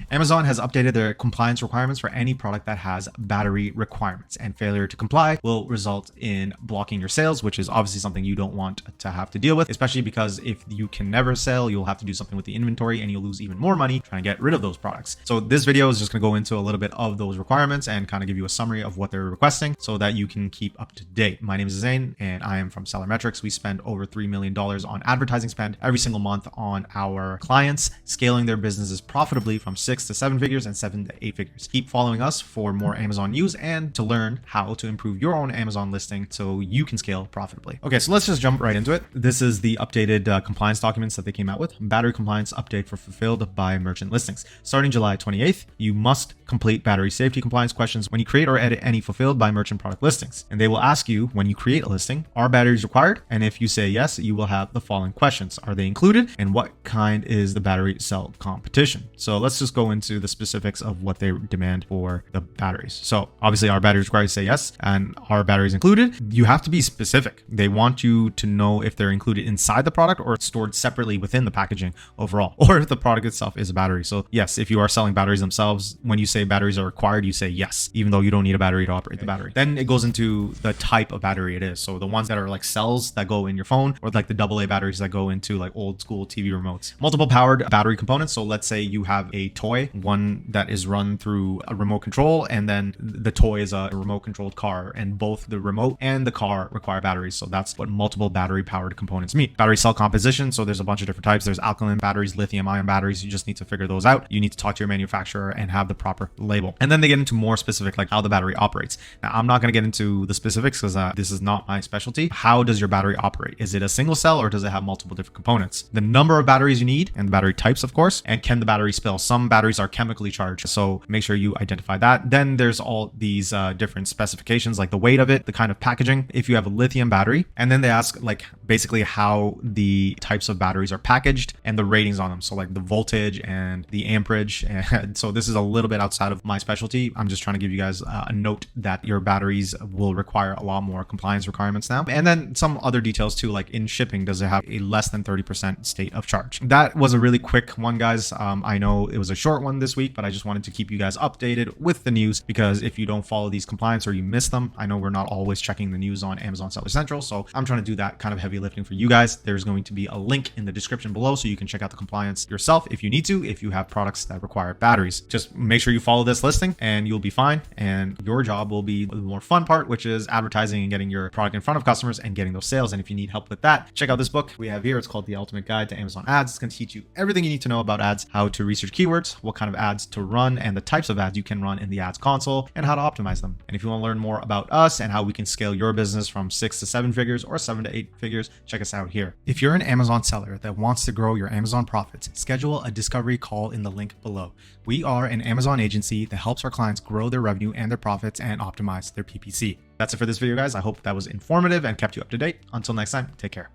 Amazon has updated their compliance requirements for any product that has battery requirements, and failure to comply will result in blocking your sales, which is obviously something you don't want to have to deal with, especially because if you can never sell, you'll have to do something with the inventory and you'll lose even more money trying to get rid of those products. So this video is just going to go into a little bit of those requirements and kind of give you a summary of what they're requesting so that you can keep up to date. My name is Zane and I am from SellerMetrics. We spend over $3 million on advertising spend every single month on our clients, scaling their businesses profitably from 6 to 7 figures and 7 to 8 figures. Keep following us for more Amazon news and to learn how to improve your own Amazon listing so you can scale profitably. Okay, so let's just jump right into it. This is the updated compliance documents that they came out with. Battery compliance update for fulfilled by merchant listings. Starting July 28th, you must complete battery safety compliance questions when you create or edit any fulfilled by merchant product listings. And they will ask you when you create a listing, are batteries required? And if you say yes, you will have the following questions. Are they included? And what kind is the battery cell competition? So let's just go into the specifics of what they demand for the batteries. So obviously our batteries required, say yes, and are batteries included? You have to be specific. They want you to know if they're included inside the product or stored separately within the packaging overall, or if the product itself is a battery. So yes, if you are selling batteries themselves, when you say batteries are required, you say yes, even though you don't need a battery to operate the battery. Then it goes into the type of battery it is. So the ones that are like cells that go in your phone, or like the AA batteries that go into like old school TV remotes. Multiple powered battery components. So let's say you have a toy, one that is run through a remote control, and then the toy is a remote controlled car, and both the remote and the car require batteries. So that's what multiple battery powered components mean. Battery cell composition. So there's a bunch of different types. There's alkaline batteries, lithium ion batteries. You just need to figure those out. You need to talk to your manufacturer and have the proper label. And then they get into more specific, like how the battery operates. Now, I'm not going to get into the specifics because this is not my specialty. How does your battery operate? Is it a single cell or does it have multiple different components? The number of batteries you need and the battery types, of course, and can the battery spill? Some batteries are chemically charged, so make sure you identify that. Then there's all these different specifications, like the weight of it, the kind of packaging, if you have a lithium battery. And then they ask like basically how the types of batteries are packaged and the ratings on them. So like the voltage and the amperage. And so this is a little bit outside of my specialty. I'm just trying to give you guys a note that your batteries will require a lot more compliance requirements now. And then some other details too, like in shipping, does it have a less than 30% state of charge? That was a really quick one, guys. I know it was a short one this week, but I just wanted to keep you guys updated with the news, because if you don't follow these compliance or you miss them, I know we're not always checking the news on Amazon Seller Central. So I'm trying to do that kind of heavy lifting for you guys. There's going to be a link in the description below so you can check out the compliance yourself if you need to, if you have products that require batteries. Just make sure you follow this listing and you'll be fine. And your job will be the more fun part, which is advertising and getting your product in front of customers and getting those sales. And if you need help with that, check out this book we have here. It's called The Ultimate Guide to Amazon Ads. It's going to teach you everything you need to know about ads, how to research keywords, what kind of ads to run, and the types of ads you can run in the ads console, and how to optimize them. And if you want to learn more about us and how we can scale your business from 6 to 7 figures or 7 to 8 figures, check us out here. If you're an Amazon seller that wants to grow your Amazon profits, schedule a discovery call in the link below. We are an Amazon agency that helps our clients grow their revenue and their profits and optimize their PPC. That's it for this video, guys. I hope that was informative and kept you up to date. Until next time, take care.